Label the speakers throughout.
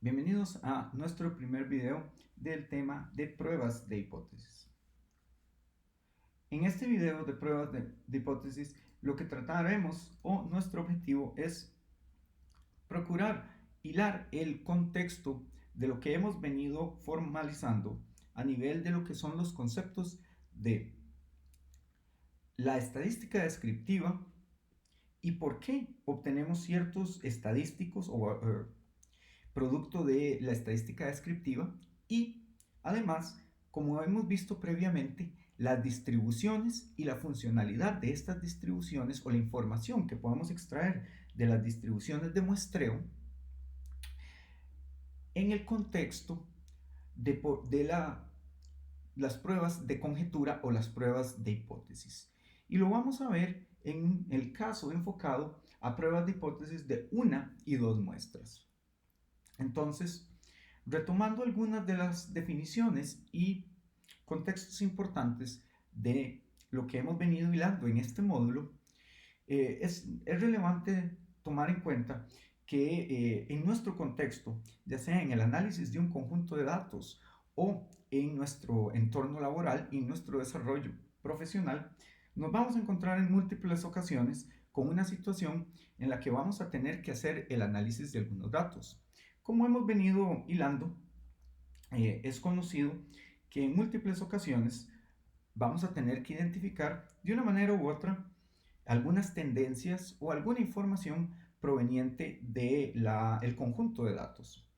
Speaker 1: Bienvenidos a nuestro primer video del tema de pruebas de hipótesis. En este video de pruebas de hipótesis, lo que trataremos o nuestro objetivo es procurar hilar el contexto de lo que hemos venido formalizando a nivel de lo que son los conceptos de la estadística descriptiva y por qué obtenemos ciertos estadísticos o producto de la estadística descriptiva y además, como hemos visto previamente, las distribuciones y la funcionalidad de estas distribuciones o la información que podemos extraer de las distribuciones de muestreo en el contexto de las pruebas de conjetura o las pruebas de hipótesis. Y lo vamos a ver en el caso enfocado a pruebas de hipótesis de una y dos muestras. Entonces, retomando algunas de las definiciones y contextos importantes de lo que hemos venido hilando en este módulo, es relevante tomar en cuenta que en nuestro contexto, ya sea en el análisis de un conjunto de datos o en nuestro entorno laboral y en nuestro desarrollo profesional, nos vamos a encontrar en múltiples ocasiones con una situación en la que vamos a tener que hacer el análisis de algunos datos. Como hemos venido hilando, es conocido que en múltiples ocasiones vamos a tener que identificar de una manera u otra algunas tendencias o alguna información proveniente del conjunto de datos.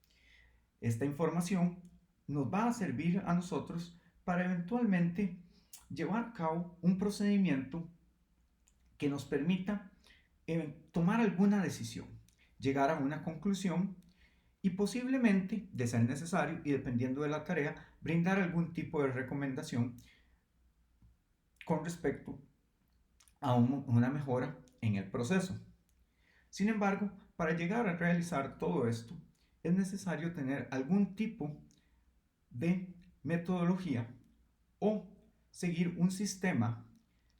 Speaker 1: Esta información nos va a servir a nosotros para eventualmente llevar a cabo un procedimiento que nos permita tomar alguna decisión, llegar a una conclusión y posiblemente, de ser necesario y dependiendo de la tarea, brindar algún tipo de recomendación con respecto a una mejora en el proceso. Sin embargo, para llegar a realizar todo esto, es necesario tener algún tipo de metodología o seguir un sistema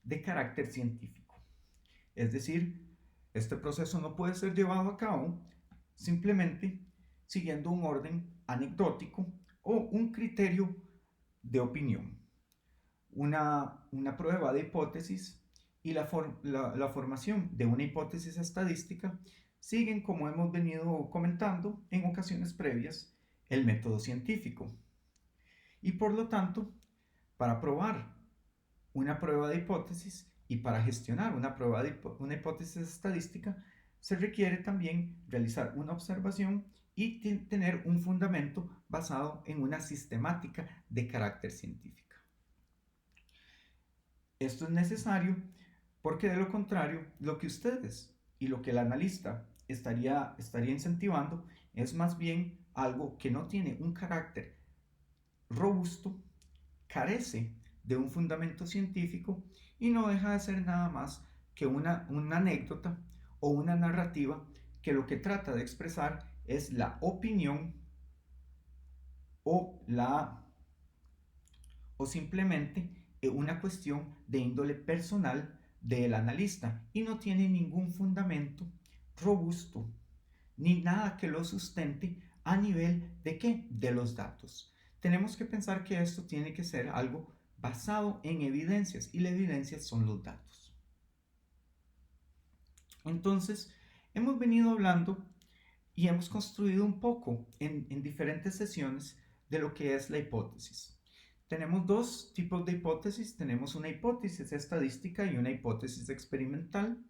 Speaker 1: de carácter científico. Es decir, este proceso no puede ser llevado a cabo simplemente siguiendo un orden anecdótico o un criterio de opinión. Una prueba de hipótesis y la formación de una hipótesis estadística siguen, como hemos venido comentando en ocasiones previas, el método científico. Y por lo tanto, para probar una prueba de hipótesis y para gestionar una hipótesis estadística, se requiere también realizar una observación y tener un fundamento basado en una sistemática de carácter científica. Esto es necesario porque de lo contrario, lo que ustedes y lo que el analista estaría incentivando es más bien algo que no tiene un carácter robusto, carece de un fundamento científico y no deja de ser nada más que una anécdota o una narrativa que lo que trata de expresar es la opinión o, o simplemente una cuestión de índole personal del analista y no tiene ningún fundamento robusto ni nada que lo sustente a nivel de qué, de los datos. Tenemos que pensar que esto tiene que ser algo basado en evidencias y la evidencia son los datos. Entonces, hemos venido hablando y hemos construido un poco en diferentes sesiones de lo que es la hipótesis. Tenemos dos tipos de hipótesis. Tenemos una hipótesis estadística y una hipótesis experimental.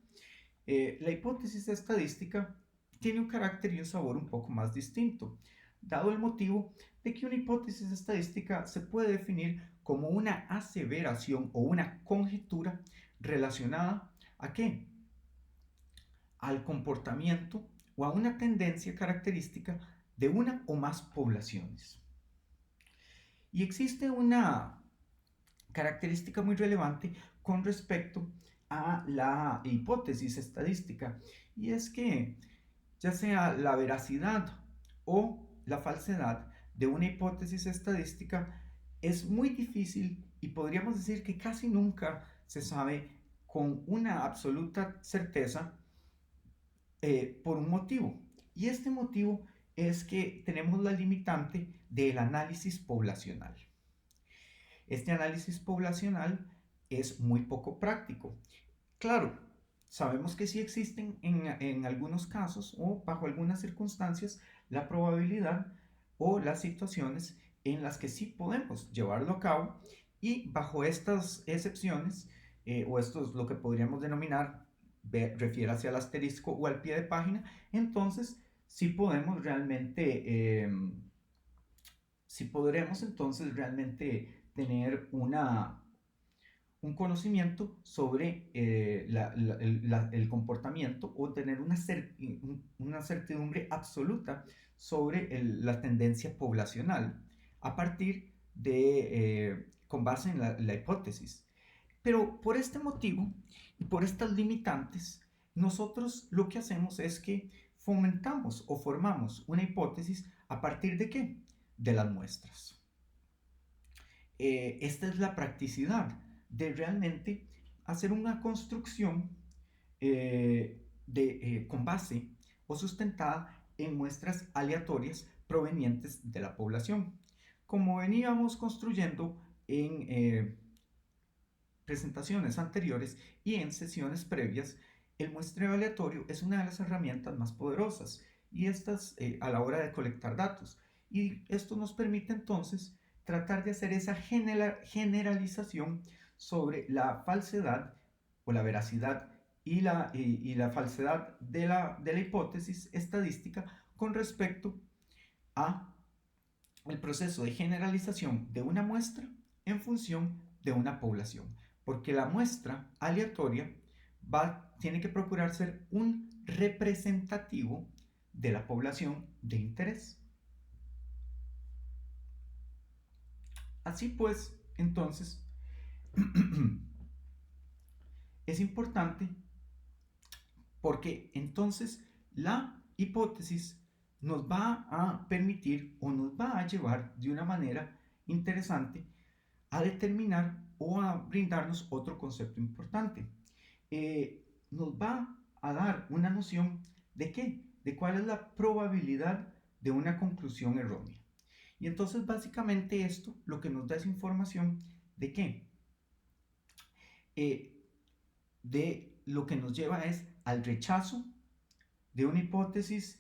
Speaker 1: La hipótesis estadística tiene un carácter y un sabor un poco más distinto, dado el motivo de que una hipótesis estadística se puede definir como una aseveración o una conjetura relacionada ¿a qué? Al comportamiento o a una tendencia característica de una o más poblaciones. Y existe una característica muy relevante con respecto a la hipótesis estadística, y es que ya sea la veracidad o la falsedad de una hipótesis estadística es muy difícil y podríamos decir que casi nunca se sabe con una absoluta certeza por un motivo. Y este motivo es que tenemos la limitante del análisis poblacional. Este análisis poblacional es muy poco práctico. Claro, sabemos que sí existen en algunos casos o bajo algunas circunstancias la probabilidad o las situaciones en las que sí podemos llevarlo a cabo, y bajo estas excepciones, o esto es lo que podríamos denominar, refiere al asterisco o al pie de página, entonces sí podemos realmente, sí podremos entonces realmente tener un conocimiento sobre el comportamiento, o tener una certidumbre absoluta sobre la tendencia poblacional a partir con base en la hipótesis. Pero por este motivo y por estas limitantes, nosotros lo que hacemos es que fomentamos o formamos una hipótesis a partir de ¿qué? De las muestras. Esta es la practicidad de realmente hacer una construcción con base o sustentada en muestras aleatorias provenientes de la población. Como veníamos construyendo en presentaciones anteriores y en sesiones previas, el muestreo aleatorio es una de las herramientas más poderosas y estas a la hora de colectar datos. Y esto nos permite entonces tratar de hacer esa generalización sobre la falsedad o la veracidad y la falsedad de la hipótesis estadística con respecto a el proceso de generalización de una muestra en función de una población, porque la muestra aleatoria tiene que procurar ser un representativo de la población de interés. Así pues, entonces, es importante porque entonces la hipótesis nos va a permitir o nos va a llevar de una manera interesante a determinar o a brindarnos otro concepto importante. Nos va a dar una noción de qué, de cuál es la probabilidad de una conclusión errónea. Y entonces básicamente esto lo que nos da es información de qué, de lo que nos lleva es al rechazo de una hipótesis,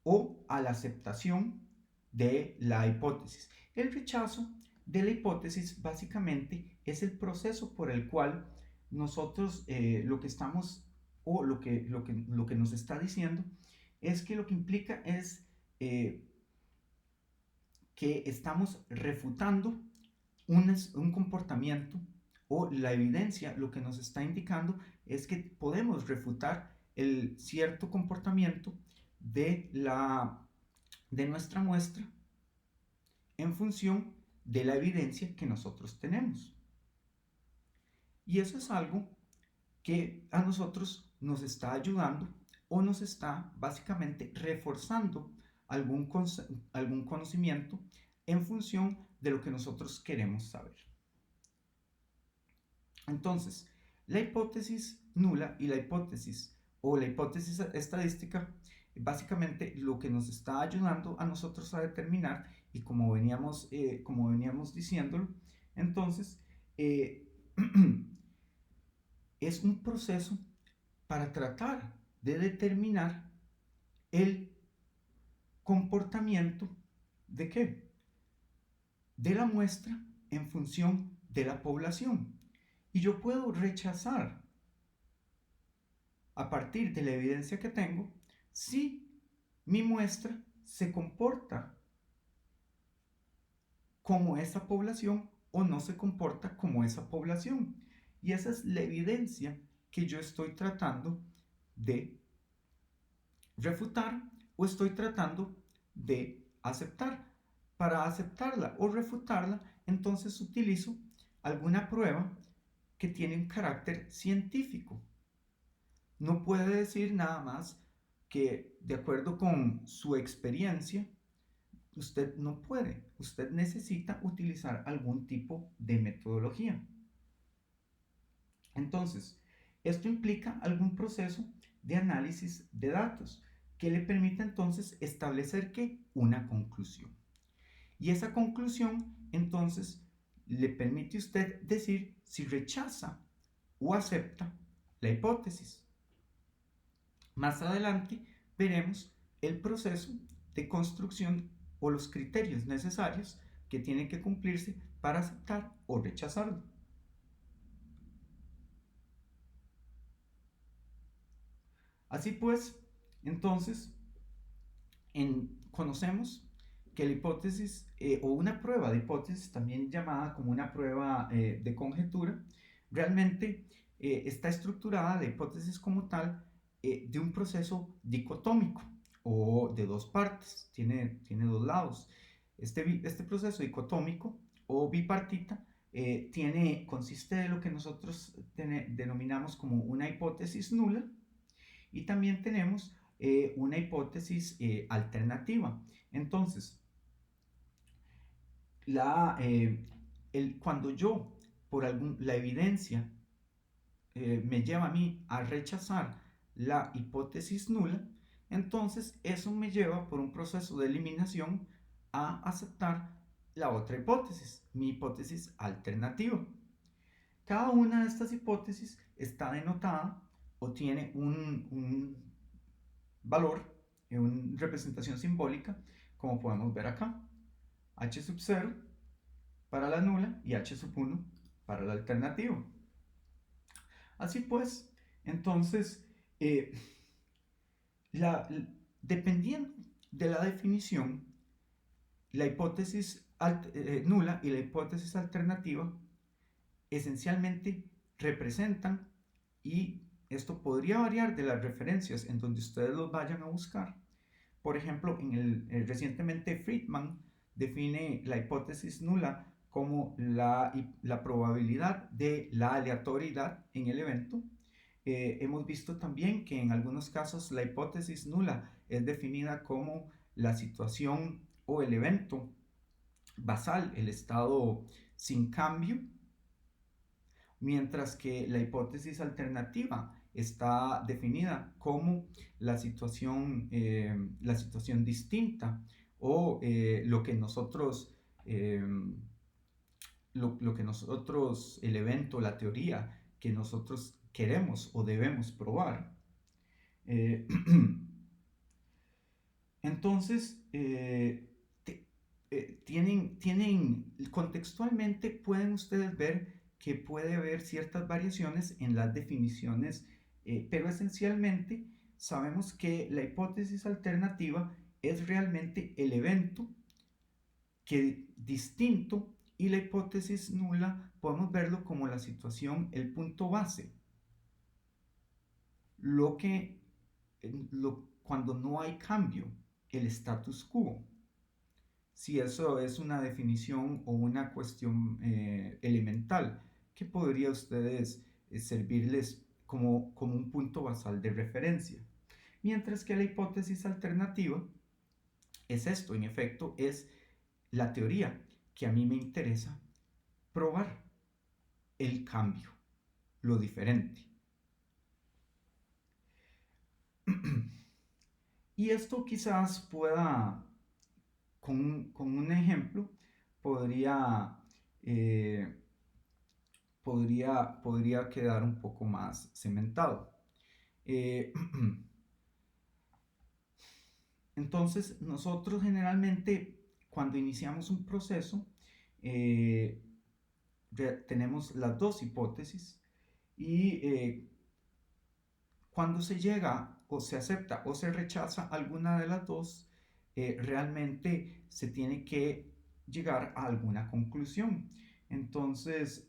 Speaker 1: o a la aceptación de la hipótesis. El rechazo de la hipótesis básicamente es el proceso por el cual nosotros lo que estamos, o lo que nos está diciendo es que lo que implica es que estamos refutando un comportamiento, o la evidencia lo que nos está indicando es que podemos refutar el cierto comportamiento de nuestra muestra en función de la evidencia que nosotros tenemos. Y eso es algo que a nosotros nos está ayudando o nos está básicamente reforzando algún conocimiento en función de lo que nosotros queremos saber. Entonces, la hipótesis nula y la hipótesis o la hipótesis estadística, básicamente lo que nos está ayudando a nosotros a determinar, y como veníamos diciéndolo, entonces es un proceso para tratar de determinar el comportamiento de qué, de la muestra en función de la población. Y yo puedo rechazar a partir de la evidencia que tengo si mi muestra se comporta como esa población o no se comporta como esa población. Y esa es la evidencia que yo estoy tratando de refutar o estoy tratando de aceptar. Para aceptarla o refutarla, entonces utilizo alguna prueba que tiene un carácter científico. No puede decir nada más que de acuerdo con su experiencia. Usted no puede, usted necesita utilizar algún tipo de metodología. Entonces, esto implica algún proceso de análisis de datos que le permita entonces establecer ¿qué? Una conclusión. Y esa conclusión entonces le permite a usted decir si rechaza o acepta la hipótesis. Más adelante veremos el proceso de construcción o los criterios necesarios que tienen que cumplirse para aceptar o rechazarlo. Así pues, entonces, conocemos que la hipótesis o una prueba de hipótesis, también llamada como una prueba de conjetura, realmente está estructurada la hipótesis como tal de un proceso dicotómico o de dos partes, tiene dos lados. Este proceso dicotómico o bipartita consiste de lo que nosotros denominamos como una hipótesis nula y también tenemos una hipótesis alternativa. Entonces, cuando yo, la evidencia me lleva a mí a rechazar la hipótesis nula, entonces eso me lleva por un proceso de eliminación a aceptar la otra hipótesis, mi hipótesis alternativa. Cada una de estas hipótesis está denotada o tiene un valor, una representación simbólica, como podemos ver acá. H sub 0 para la nula y H sub 1 para la alternativa. Así pues, entonces, eh, dependiendo de la definición, la hipótesis nula y la hipótesis alternativa esencialmente representan, y esto podría variar de las referencias en donde ustedes los vayan a buscar. Por ejemplo, recientemente Friedman define la hipótesis nula como la probabilidad de la aleatoriedad en el evento. Hemos visto también que en algunos casos la hipótesis nula es definida como la situación o el evento basal, el estado sin cambio, mientras que la hipótesis alternativa está definida como la situación distinta o lo que nosotros, el evento, la teoría que nosotros queremos o debemos probar. Entonces, contextualmente pueden ustedes ver que puede haber ciertas variaciones en las definiciones, pero esencialmente sabemos que la hipótesis alternativa es realmente el evento que distinto, y la hipótesis nula podemos verlo como la situación, el punto base, cuando no hay cambio, el status quo. Si eso es una definición o una cuestión elemental que podría a ustedes servirles como un punto basal de referencia. Mientras que la hipótesis alternativa es esto, en efecto, es la teoría que a mí me interesa probar, el cambio, lo diferente. Y esto quizás pueda, con un ejemplo, podría quedar un poco más cementado. Entonces, nosotros generalmente, cuando iniciamos un proceso, tenemos las dos hipótesis y cuando se llega o se acepta o se rechaza alguna de las dos, realmente se tiene que llegar a alguna conclusión. Entonces,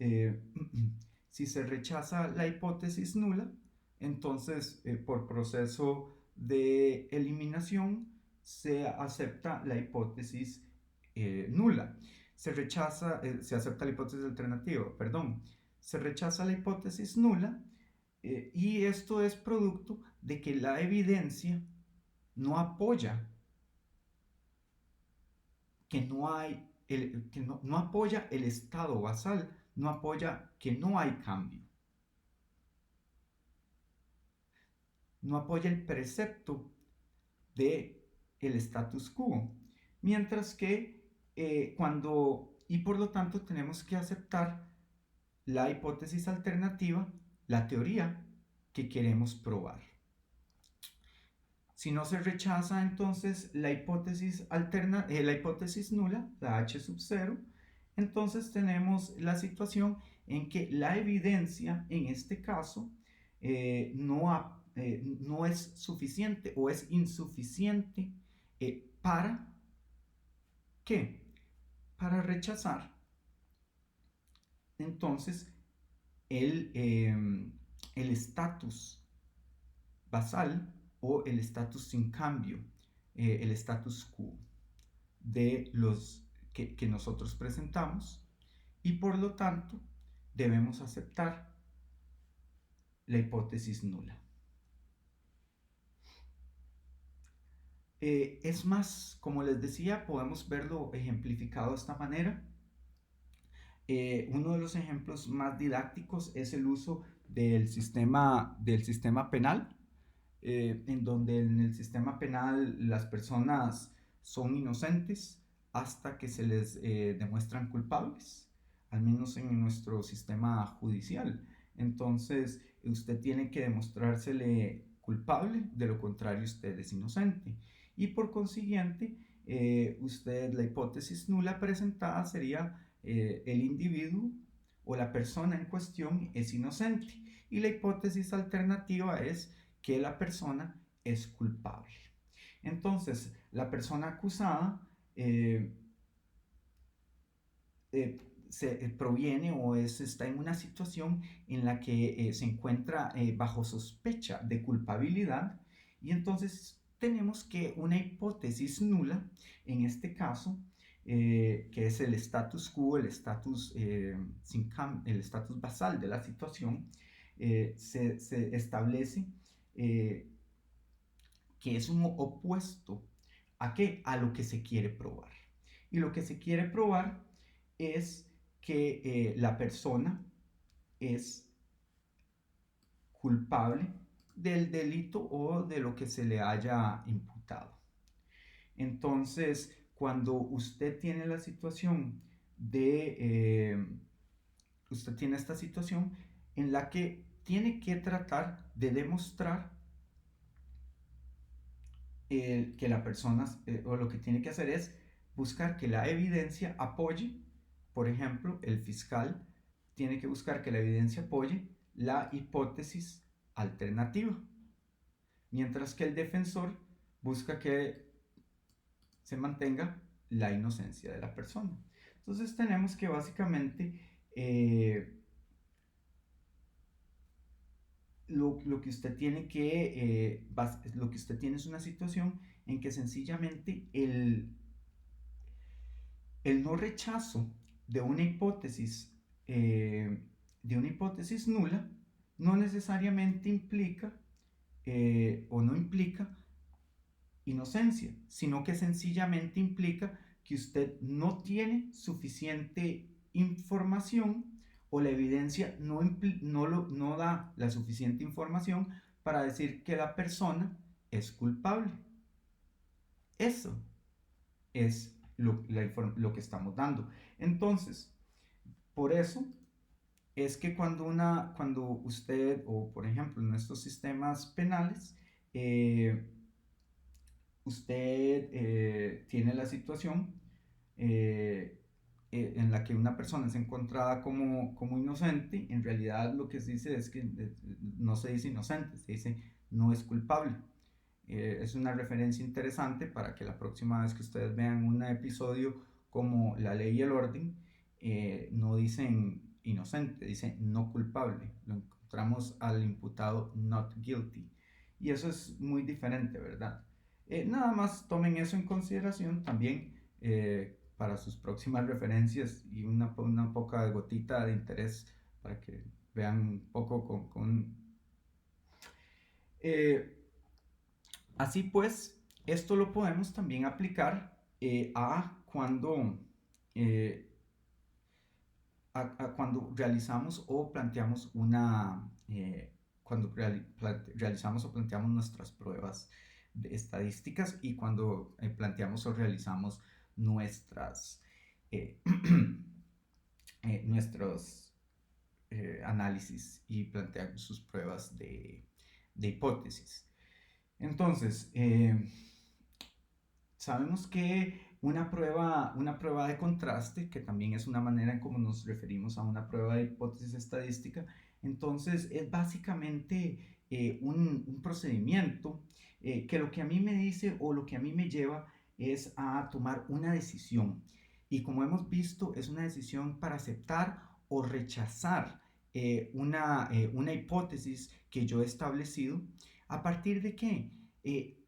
Speaker 1: si se rechaza la hipótesis nula, entonces por proceso de eliminación se acepta la hipótesis nula. Se acepta la hipótesis alternativa, perdón. Se rechaza la hipótesis nula y esto es producto de que la evidencia no apoya, no apoya el estado basal, no apoya que no hay cambio. No apoya el precepto de el status quo. Mientras que y por lo tanto tenemos que aceptar la hipótesis alternativa, la teoría que queremos probar. Si no se rechaza entonces la hipótesis nula, la H sub 0, entonces tenemos la situación en que la evidencia en este caso no es suficiente o es insuficiente para ¿qué? Para rechazar entonces el estatus basal o el estatus sin cambio, el status quo de los que nosotros presentamos, y por lo tanto debemos aceptar la hipótesis nula. Es más, como les decía, podemos verlo ejemplificado de esta manera. Uno de los ejemplos más didácticos es el uso del sistema penal, en donde en el sistema penal las personas son inocentes hasta que se les demuestran culpables, al menos en nuestro sistema judicial. Entonces, usted tiene que demostrársele culpable, de lo contrario usted es inocente. Y por consiguiente, la hipótesis nula presentada sería el individuo o la persona en cuestión es inocente. Y la hipótesis alternativa es que la persona es culpable. Entonces, la persona acusada proviene o está en una situación en la que se encuentra bajo sospecha de culpabilidad, y entonces tenemos que una hipótesis nula, en este caso, que es el status quo, el estatus basal de la situación, se establece que es un opuesto ¿a qué? A lo que se quiere probar. Y lo que se quiere probar es que la persona es culpable del delito o de lo que se le haya imputado. Entonces, cuando usted tiene la situación usted tiene esta situación en la que tiene que tratar de demostrar que la persona, o lo que tiene que hacer es buscar que la evidencia apoye, por ejemplo, el fiscal tiene que buscar que la evidencia apoye la hipótesis alternativa, mientras que el defensor busca que se mantenga la inocencia de la persona. Entonces tenemos que básicamente lo que usted tiene lo que usted tiene es una situación en que sencillamente el no rechazo de una hipótesis nula no necesariamente implica o no implica inocencia, sino que sencillamente implica que usted no tiene suficiente información o la evidencia no da la suficiente información para decir que la persona es culpable. Eso es lo que estamos dando. Entonces, por eso es que cuando usted, o por ejemplo en estos sistemas penales, usted tiene la situación en la que una persona es encontrada como inocente, en realidad lo que se dice es que no se dice inocente, se dice no es culpable. Es una referencia interesante para que la próxima vez que ustedes vean un episodio como La Ley y el Orden, no dicen inocente, dicen no culpable. Lo encontramos al imputado not guilty. Y eso es muy diferente, ¿verdad? Nada más tomen eso en consideración también para sus próximas referencias y una poca gotita de interés para que vean un poco así pues, esto lo podemos también aplicar eh, cuando realizamos o planteamos realizamos o planteamos nuestras pruebas estadísticas y cuando planteamos o realizamos nuestras, eh, nuestros análisis y planteamos sus pruebas de hipótesis. Entonces, sabemos que una prueba de contraste, que también es una manera en cómo nos referimos a una prueba de hipótesis estadística, entonces es básicamente un procedimiento que lo que a mí me dice o lo que a mí me lleva es a tomar una decisión. Y como hemos visto, es una decisión para aceptar o rechazar una hipótesis que yo he establecido. ¿A partir de qué?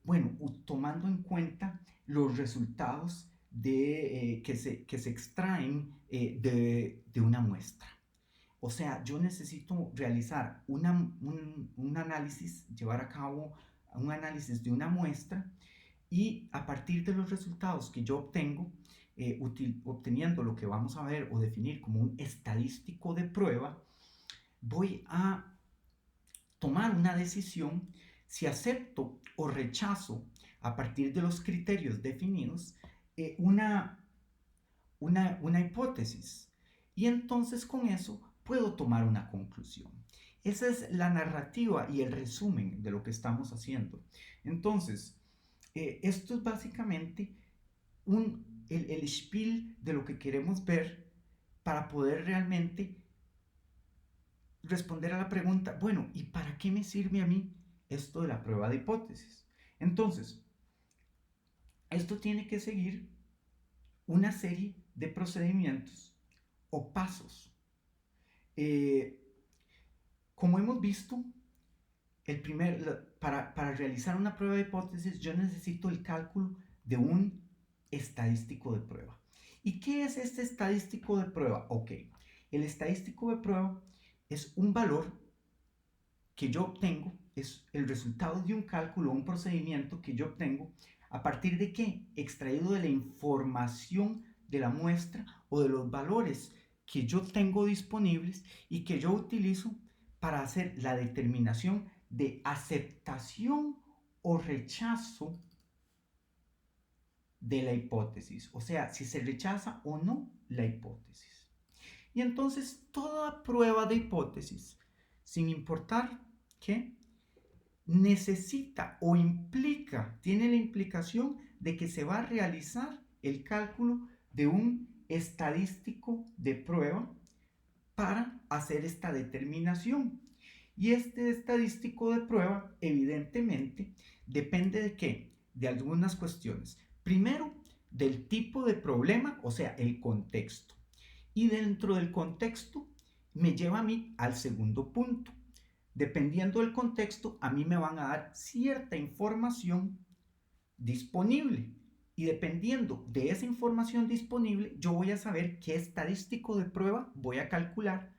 Speaker 1: Bueno, tomando en cuenta los resultados que se extraen de una muestra. O sea, yo necesito realizar un análisis, llevar a cabo un análisis de una muestra y a partir de los resultados que yo obtengo, obteniendo lo que vamos a ver o definir como un estadístico de prueba, voy a tomar una decisión si acepto o rechazo a partir de los criterios definidos una hipótesis. Y entonces con eso puedo tomar una conclusión. Esa es la narrativa y el resumen de lo que estamos haciendo. Entonces, esto es básicamente el spiel de lo que queremos ver para poder realmente responder a la pregunta, bueno, ¿y para qué me sirve a mí esto de la prueba de hipótesis? Entonces, esto tiene que seguir una serie de procedimientos o pasos. Eh, como hemos visto, para realizar una prueba de hipótesis yo necesito el cálculo de un estadístico de prueba. ¿Y qué es este estadístico de prueba? Ok, el estadístico de prueba es un valor que yo obtengo, es el resultado de un cálculo, un procedimiento que yo obtengo a partir de qué? Extraído de la información de la muestra o de los valores que yo tengo disponibles y que yo utilizo para hacer la determinación de aceptación o rechazo de la hipótesis, o sea, si se rechaza o no la hipótesis. Y entonces toda prueba de hipótesis, sin importar qué, necesita o implica, tiene la implicación de que se va a realizar el cálculo de un estadístico de prueba para hacer esta determinación. Y este estadístico de prueba, evidentemente, depende de qué? De algunas cuestiones. Primero, del tipo de problema, o sea, el contexto. Y dentro del contexto, me lleva a mí al segundo punto. Dependiendo del contexto, a mí me van a dar cierta información disponible. Y dependiendo de esa información disponible, yo voy a saber qué estadístico de prueba voy a calcular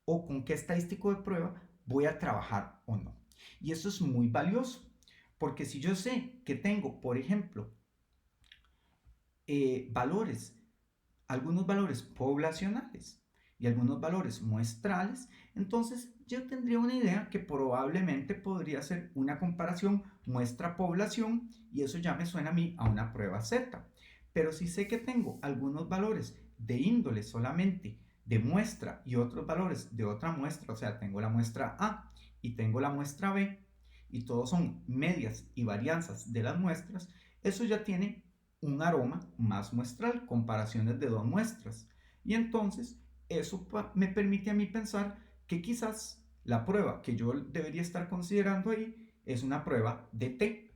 Speaker 1: o con qué estadístico de prueba voy a trabajar o no. Y eso es muy valioso, porque si yo sé que tengo, por ejemplo, valores, algunos valores poblacionales y algunos valores muestrales, entonces yo tendría una idea que probablemente podría ser una comparación muestra-población y eso ya me suena a mí a una prueba Z. Pero si sé que tengo algunos valores de índole solamente de muestra y otros valores de otra muestra, o sea, tengo la muestra A y tengo la muestra B y todos son medias y varianzas de las muestras, eso ya tiene un aroma más muestral, comparaciones de dos muestras. Y entonces eso me permite a mí pensar que quizás la prueba que yo debería estar considerando ahí es una prueba de T,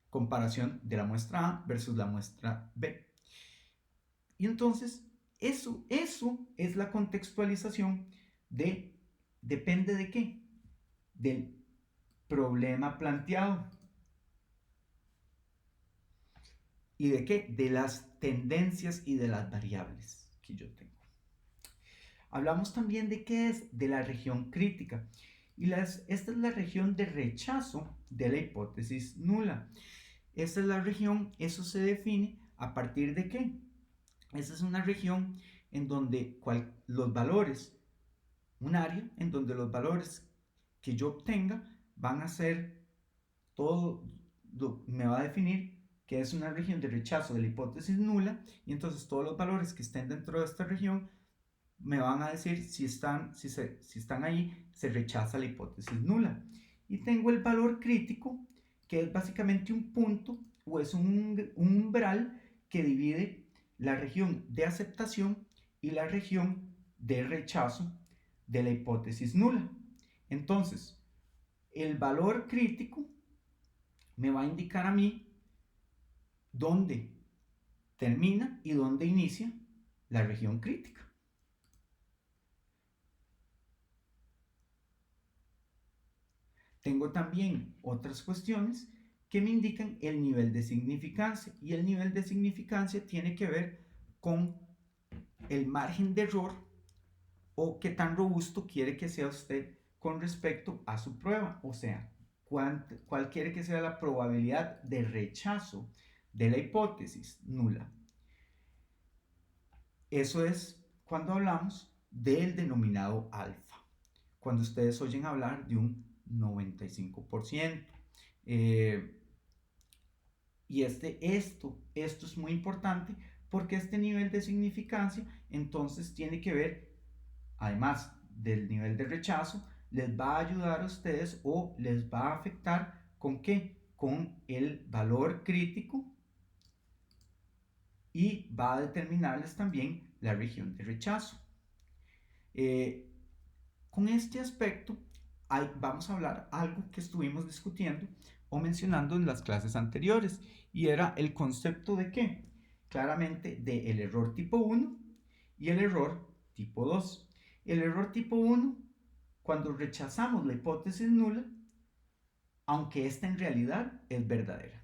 Speaker 1: comparación de la muestra A versus la muestra B. Y entonces eso es la contextualización de, ¿depende de qué? Del problema planteado. ¿Y de qué? De las tendencias y de las variables que yo tengo. Hablamos también de qué es de la región crítica. Y esta es la región de rechazo de la hipótesis nula. Esta es la región, eso se define a partir de qué. Esa es una región en donde los valores, un área en donde los valores que yo obtenga van a ser todo, me va a definir que es una región de rechazo de la hipótesis nula, y entonces todos los valores que estén dentro de esta región me van a decir si están ahí, se rechaza la hipótesis nula. Y tengo el valor crítico, que es básicamente un punto o es un umbral que divide la región de aceptación y la región de rechazo de la hipótesis nula. Entonces, el valor crítico me va a indicar a mí dónde termina y dónde inicia la región crítica. Tengo también otras cuestiones que me indican el nivel de significancia, y el nivel de significancia tiene que ver con el margen de error o qué tan robusto quiere que sea usted con respecto a su prueba, o sea, cuál quiere que sea la probabilidad de rechazo de la hipótesis nula. Eso es cuando hablamos del denominado alfa, cuando ustedes oyen hablar de un 95%. Y esto es muy importante porque este nivel de significancia entonces tiene que ver, además del nivel de rechazo, les va a ayudar a ustedes o les va a afectar con qué, con el valor crítico, y va a determinarles también la región de rechazo. Con este aspecto vamos a hablar algo que estuvimos discutiendo o mencionando en las clases anteriores, y era el concepto de qué, claramente del error tipo 1 y el error tipo 2. El error tipo 1, cuando rechazamos la hipótesis nula, aunque esta en realidad es verdadera.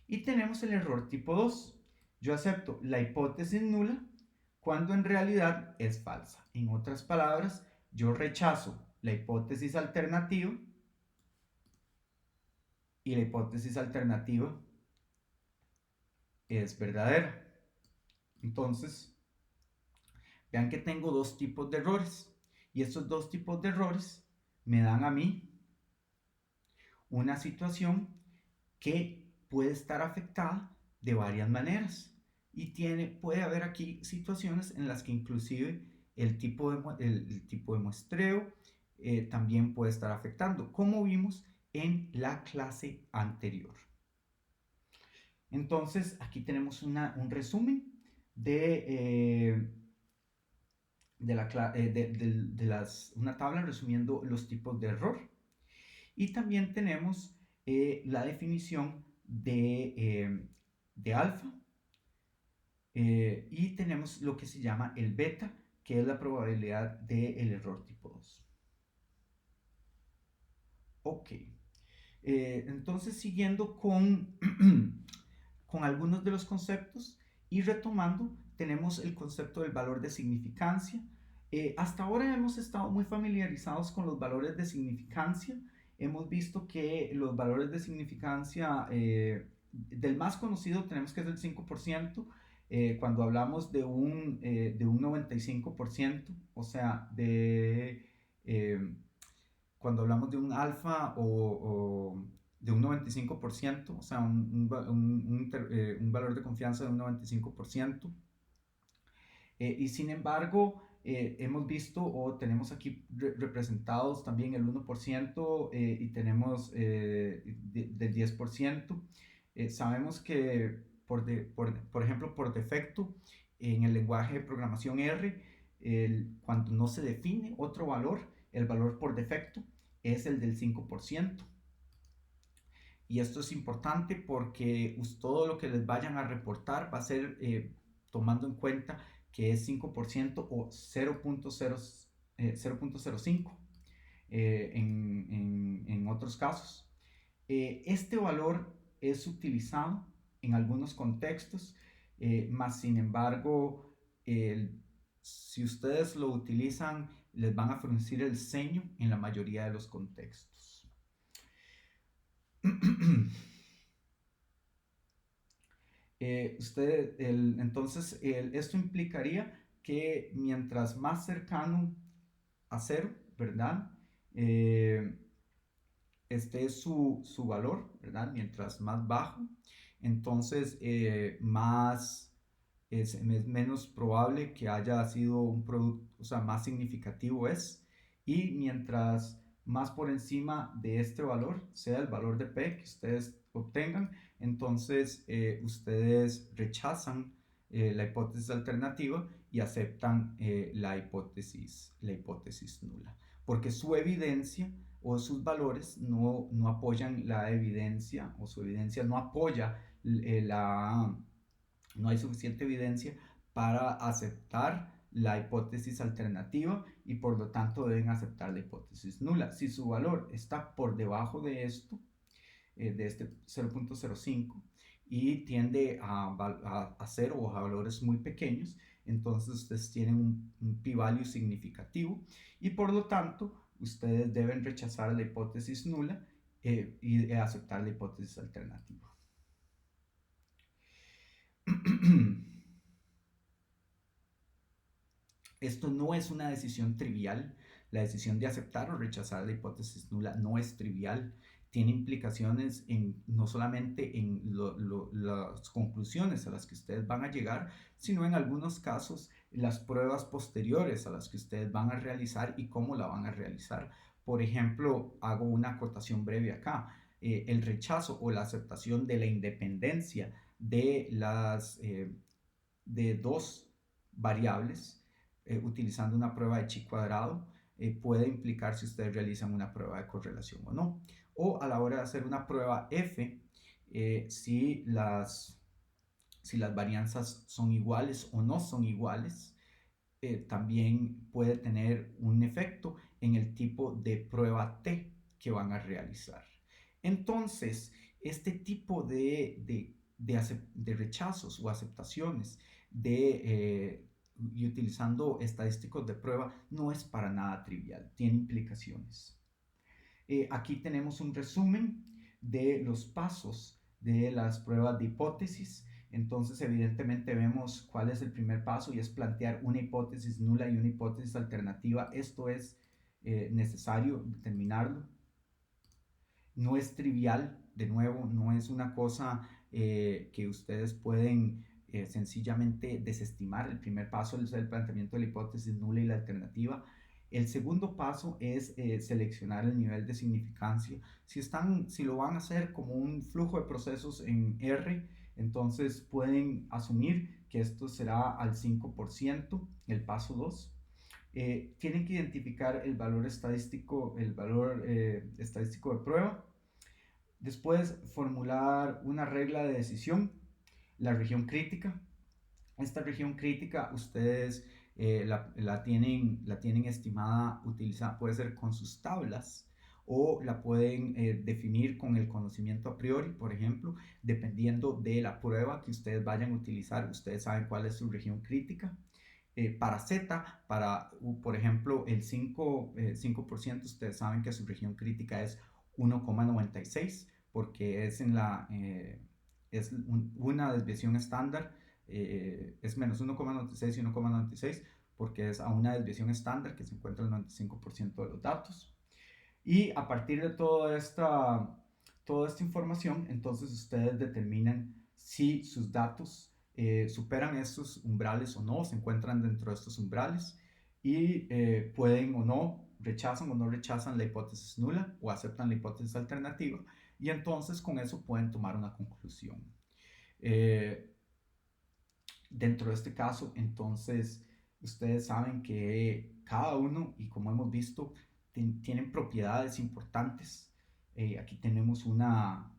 Speaker 1: Y tenemos el error tipo 2. Yo acepto la hipótesis nula cuando en realidad es falsa. En otras palabras, yo rechazo la hipótesis alternativa y la hipótesis alternativa es verdadera. Entonces, vean que tengo dos tipos de errores, y estos dos tipos de errores me dan a mí una situación que puede estar afectada de varias maneras, y puede haber aquí situaciones en las que inclusive el tipo de muestreo también puede estar afectando, como vimos en la clase anterior. Entonces aquí tenemos un resumen de, una tabla resumiendo los tipos de error, y también tenemos la definición de alfa, y tenemos lo que se llama el beta, que es la probabilidad del error tipo 2. Ok, entonces siguiendo con, con algunos de los conceptos y retomando, tenemos el concepto del valor de significancia. Hasta ahora hemos estado muy familiarizados con los valores de significancia. Hemos visto que los valores de significancia, del más conocido tenemos que es el 5%, cuando hablamos de un 95%, o sea, cuando hablamos de un alfa o de un 95%, o sea, un valor de confianza de un 95%. Y sin embargo, hemos visto o tenemos aquí representados también el 1%, y tenemos del 10%. Sabemos que, por ejemplo, por defecto, en el lenguaje de programación R, cuando no se define otro valor, el valor por defecto es el del 5%. Y esto es importante porque todo lo que les vayan a reportar va a ser tomando en cuenta que es 5% o 0.05 en otros casos. Este valor es utilizado en algunos contextos, más sin embargo, si ustedes lo utilizan, les van a fruncir el ceño en la mayoría de los contextos. Entonces, esto implicaría que mientras más cercano a cero, ¿verdad? este es su valor, ¿verdad? Mientras más bajo, entonces es menos probable que haya sido un producto, o sea, más significativo es. Y mientras más por encima de este valor sea el valor de P que ustedes obtengan, entonces ustedes rechazan la hipótesis alternativa y aceptan la hipótesis nula. Porque su evidencia o sus valores no apoyan la evidencia, o su evidencia no apoya no hay suficiente evidencia para aceptar la hipótesis alternativa y por lo tanto deben aceptar la hipótesis nula. Si su valor está por debajo de esto, de este 0.05 y tiende a 0 o a valores muy pequeños, entonces ustedes tienen un p-value significativo y por lo tanto ustedes deben rechazar la hipótesis nula y aceptar la hipótesis alternativa. Esto no es una decisión trivial. La decisión de aceptar o rechazar la hipótesis nula no es trivial. Tiene implicaciones no solamente en las conclusiones a las que ustedes van a llegar, sino en algunos casos las pruebas posteriores a las que ustedes van a realizar y cómo la van a realizar. Por ejemplo, hago una acotación breve acá. El rechazo o la aceptación de la independencia de dos variables utilizando una prueba de chi cuadrado puede implicar si ustedes realizan una prueba de correlación o no. O a la hora de hacer una prueba F, si las varianzas son iguales o no son iguales, también puede tener un efecto en el tipo de prueba T que van a realizar. Entonces, este tipo de rechazos o aceptaciones y utilizando estadísticos de prueba no es para nada trivial, tiene implicaciones. Aquí tenemos un resumen de los pasos de las pruebas de hipótesis. Entonces, evidentemente vemos cuál es el primer paso y es plantear una hipótesis nula y una hipótesis alternativa. Esto es necesario determinarlo. No es trivial, de nuevo, no es una cosa que ustedes pueden sencillamente desestimar. El primer paso es el planteamiento de la hipótesis nula y la alternativa. El segundo paso es seleccionar el nivel de significancia. Si lo van a hacer como un flujo de procesos en R, entonces pueden asumir que esto será al 5%, el paso 2. Tienen que identificar el valor estadístico de prueba. Después, formular una regla de decisión, la región crítica. Esta región crítica ustedes la tienen estimada, utilizada, puede ser con sus tablas o la pueden definir con el conocimiento a priori, por ejemplo, dependiendo de la prueba que ustedes vayan a utilizar, ustedes saben cuál es su región crítica. Para Z, por ejemplo, el 5%, ustedes saben que su región crítica es 1,96 porque es una desviación estándar, es menos 1,96 y 1,96 porque es a una desviación estándar que se encuentra el 95% de los datos. Y a partir de toda esta información, entonces ustedes determinan si sus datos superan estos umbrales o no, se encuentran dentro de estos umbrales y pueden o no, rechazan o no rechazan la hipótesis nula o aceptan la hipótesis alternativa y entonces con eso pueden tomar una conclusión. Dentro de este caso, entonces, ustedes saben que cada uno, y como hemos visto, tienen propiedades importantes. Aquí tenemos una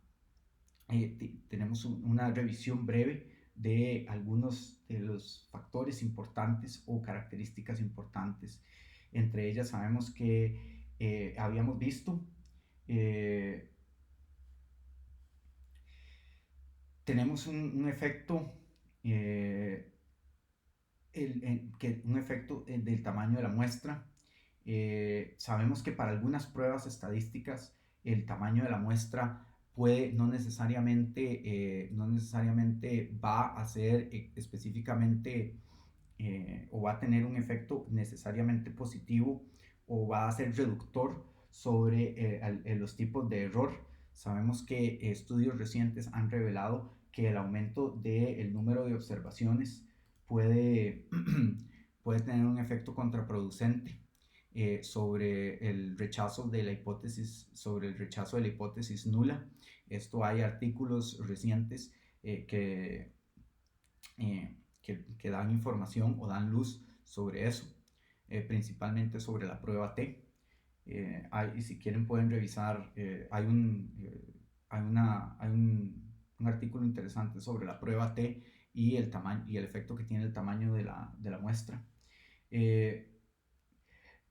Speaker 1: revisión breve de algunos de los factores importantes o características importantes. Entre ellas sabemos que habíamos visto, tenemos un efecto un efecto del tamaño de la muestra. Sabemos que para algunas pruebas estadísticas el tamaño de la muestra no necesariamente va a ser específicamente o va a tener un efecto necesariamente positivo o va a ser reductor sobre los tipos de error. Sabemos que estudios recientes han revelado que el aumento del número de observaciones puede, puede tener un efecto contraproducente sobre el rechazo de la hipótesis, sobre el rechazo de la hipótesis nula. Esto hay artículos recientes que dan información o dan luz sobre eso, principalmente sobre la prueba T. Y si quieren pueden revisar, hay un artículo interesante sobre la prueba T y el tamaño y el efecto que tiene el tamaño de la muestra.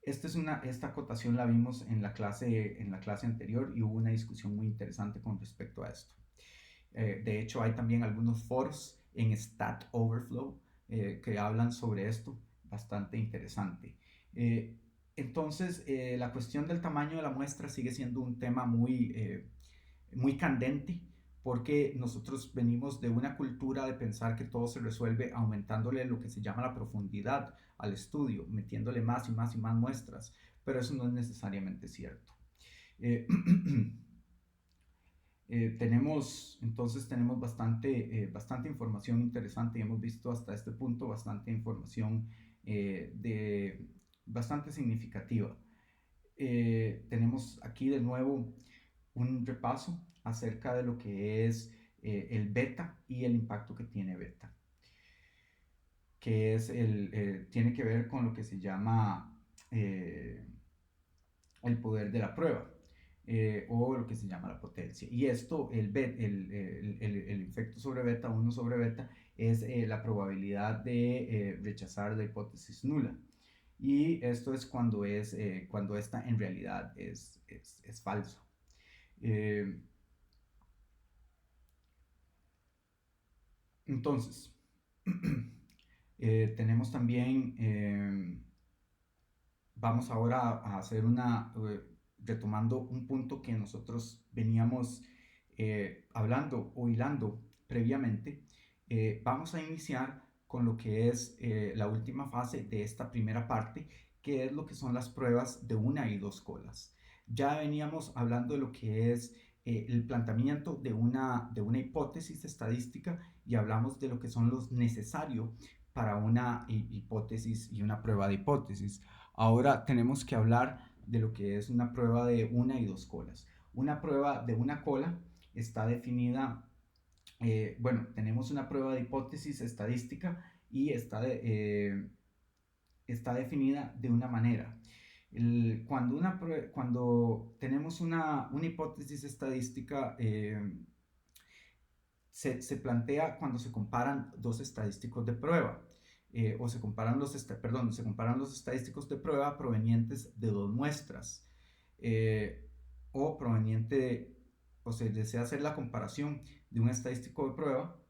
Speaker 1: Esta acotación la vimos en la clase anterior y hubo una discusión muy interesante con respecto a esto. De hecho, hay también algunos foros en Stat Overflow que hablan sobre esto, bastante interesante. Entonces, la cuestión del tamaño de la muestra sigue siendo un tema muy candente, porque nosotros venimos de una cultura de pensar que todo se resuelve aumentándole lo que se llama la profundidad al estudio, metiéndole más y más y más muestras, pero eso no es necesariamente cierto. Tenemos bastante información interesante y hemos visto hasta este punto bastante información bastante significativa. Tenemos aquí de nuevo un repaso acerca de lo que es el beta y el impacto que tiene beta, que es tiene que ver con lo que se llama el poder de la prueba. O lo que se llama la potencia. Y esto, el efecto sobre beta, 1 sobre beta, es la probabilidad de rechazar la hipótesis nula. Y esto es cuando esta en realidad es falso. Entonces, tenemos también, vamos ahora a hacer retomando un punto que nosotros veníamos hablando o hilando previamente, vamos a iniciar con lo que es la última fase de esta primera parte, que es lo que son las pruebas de una y dos colas. Ya veníamos hablando de lo que es el planteamiento de una hipótesis estadística y hablamos de lo que son los necesarios para una hipótesis y una prueba de hipótesis. Ahora tenemos que hablar de lo que es una prueba de una y dos colas. Una prueba de una cola está definida, tenemos una prueba de hipótesis estadística y está definida de una manera. Cuando tenemos una hipótesis estadística, se plantea cuando se comparan dos estadísticos de prueba. O se comparan los estadísticos de prueba provenientes de dos muestras, o se desea hacer la comparación de un estadístico de prueba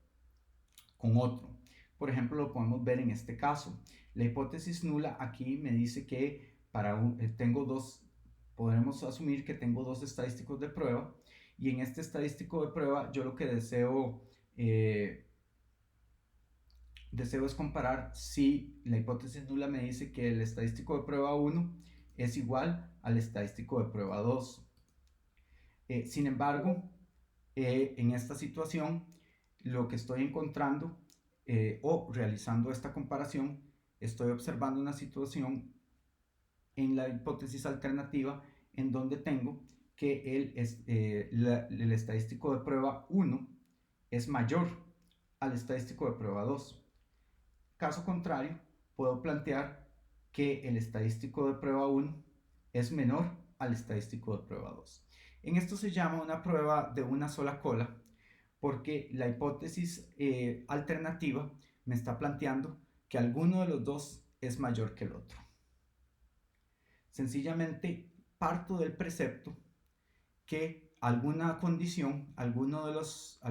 Speaker 1: con otro. Por ejemplo, lo podemos ver en este caso. La hipótesis nula aquí me dice que podremos asumir que tengo dos estadísticos de prueba, y en este estadístico de prueba yo lo que deseo es comparar si la hipótesis nula me dice que el estadístico de prueba 1 es igual al estadístico de prueba 2. Sin embargo, en esta situación, lo que estoy encontrando o realizando esta comparación, estoy observando una situación en la hipótesis alternativa en donde tengo que el estadístico de prueba 1 es mayor al estadístico de prueba 2. Caso contrario, puedo plantear que el estadístico de prueba 1 es menor al estadístico de prueba 2. En esto se llama una prueba de una sola cola, porque la hipótesis alternativa me está planteando que alguno de los dos es mayor que el otro. Sencillamente parto del precepto que alguna condición, alguno de los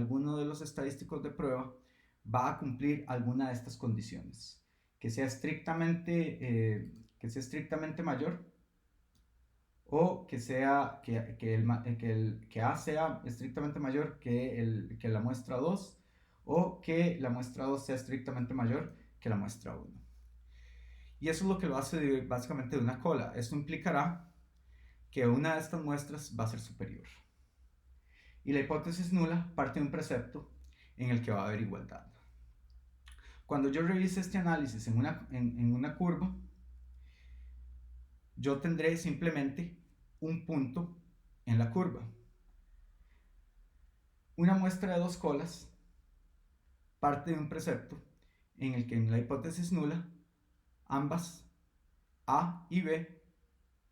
Speaker 1: estadísticos de prueba va a cumplir alguna de estas condiciones, que sea estrictamente mayor, o que A sea estrictamente mayor que la muestra 2, o que la muestra 2 sea estrictamente mayor que la muestra 1. Y eso es lo que lo hace básicamente de una cola. Esto implicará que una de estas muestras va a ser superior. Y la hipótesis nula parte de un precepto en el que va a haber igualdad. Cuando yo revise este análisis en una curva, yo tendré simplemente un punto en la curva. Una muestra de dos colas parte de un precepto en el que en la hipótesis nula ambas A y B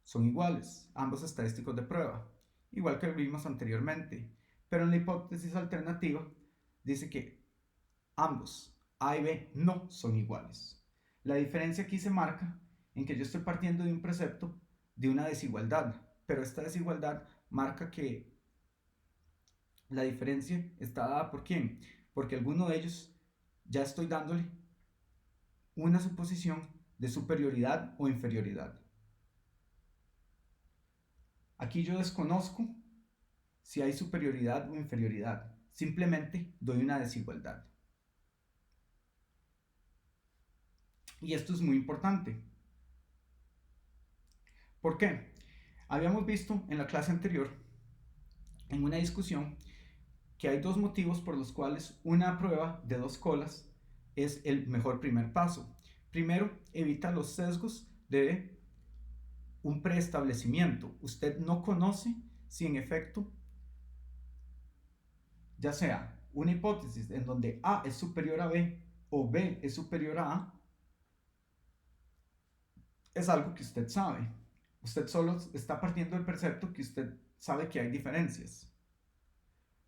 Speaker 1: son iguales, ambos estadísticos de prueba, igual que vimos anteriormente. Pero en la hipótesis alternativa dice que ambos A y B no son iguales. La diferencia aquí se marca en que yo estoy partiendo de un precepto de una desigualdad, pero esta desigualdad marca que la diferencia está dada por quién, porque alguno de ellos ya estoy dándole una suposición de superioridad o inferioridad. Aquí yo desconozco si hay superioridad o inferioridad, simplemente doy una desigualdad. Y esto es muy importante. ¿Por qué? Habíamos visto en la clase anterior, en una discusión, que hay dos motivos por los cuales una prueba de dos colas es el mejor primer paso. Primero, evita los sesgos de un preestablecimiento. Usted no conoce si en efecto, ya sea una hipótesis en donde A es superior a B o B es superior a A, es algo que usted sabe. Usted solo está partiendo del precepto que usted sabe que hay diferencias.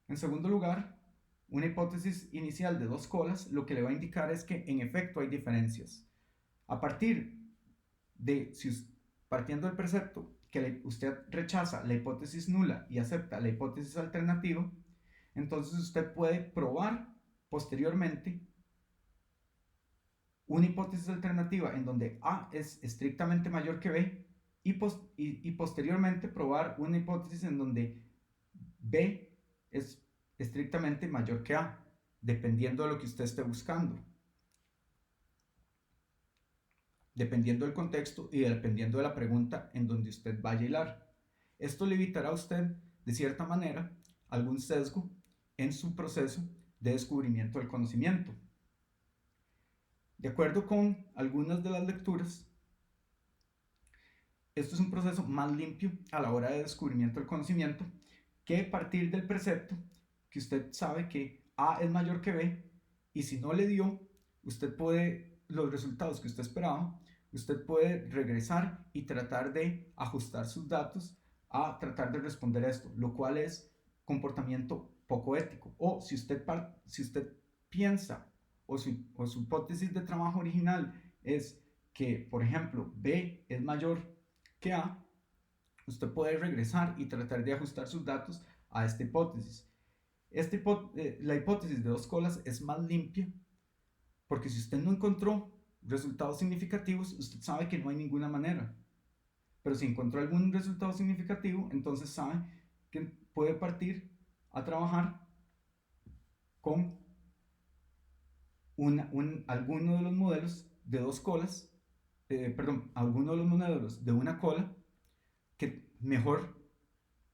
Speaker 1: En segundo lugar, una hipótesis inicial de dos colas lo que le va a indicar es que en efecto hay diferencias. A partir de, partiendo del precepto que usted rechaza la hipótesis nula y acepta la hipótesis alternativa, entonces usted puede probar posteriormente una hipótesis alternativa en donde A es estrictamente mayor que B y posteriormente probar una hipótesis en donde B es estrictamente mayor que A, dependiendo de lo que usted esté buscando, dependiendo del contexto y dependiendo de la pregunta en donde usted vaya a hilar. Esto le evitará a usted, de cierta manera, algún sesgo en su proceso de descubrimiento del conocimiento. De acuerdo con algunas de las lecturas, esto es un proceso más limpio a la hora de descubrimiento del conocimiento que partir del precepto que usted sabe que A es mayor que B y si no le dio, usted puede, los resultados que usted esperaba, usted puede regresar y tratar de ajustar sus datos a tratar de responder esto, lo cual es comportamiento poco ético. O si usted piensa o su hipótesis de trabajo original es que, por ejemplo, B es mayor que A, usted puede regresar y tratar de ajustar sus datos a esta hipótesis. La hipótesis de dos colas es más limpia porque si usted no encontró resultados significativos, usted sabe que no hay ninguna manera. Pero si encontró algún resultado significativo, entonces sabe que puede partir a trabajar con alguno de los modelos de dos colas, alguno de los modelos de una cola que mejor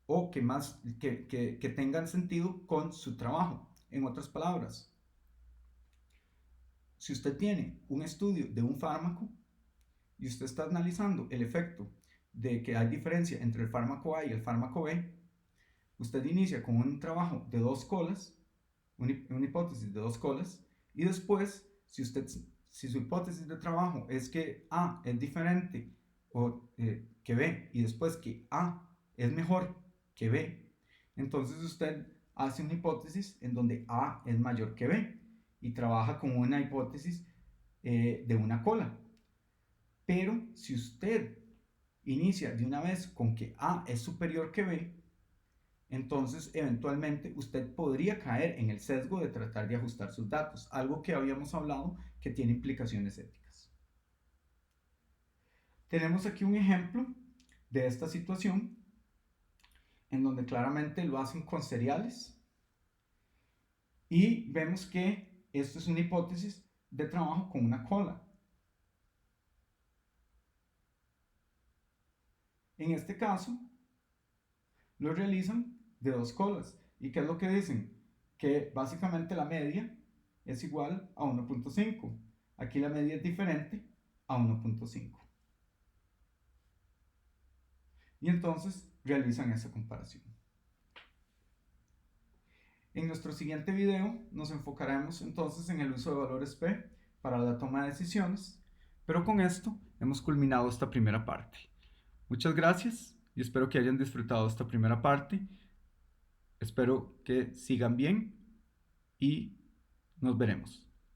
Speaker 1: o que tengan sentido con su trabajo. En otras palabras, si usted tiene un estudio de un fármaco y usted está analizando el efecto de que hay diferencia entre el fármaco A y el fármaco B, usted inicia con un trabajo de dos colas, una hipótesis de dos colas, y después, si su hipótesis de trabajo es que A es diferente que B, y después que A es mejor que B, entonces usted hace una hipótesis en donde A es mayor que B y trabaja con una hipótesis de una cola. Pero si usted inicia de una vez con que A es superior que B, entonces eventualmente usted podría caer en el sesgo de tratar de ajustar sus datos, algo que habíamos hablado que tiene implicaciones éticas. Tenemos aquí un ejemplo de esta situación en donde claramente lo hacen con cereales y vemos que esto es una hipótesis de trabajo con una cola. En este caso, lo realizan de dos colas. ¿Y qué es lo que dicen? Que básicamente la media es igual a 1.5. Aquí la media es diferente a 1.5. Y entonces realizan esa comparación. En nuestro siguiente video nos enfocaremos entonces en el uso de valores P para la toma de decisiones, pero con esto hemos culminado esta primera parte. Muchas gracias y espero que hayan disfrutado esta primera parte. Espero que sigan bien y nos veremos.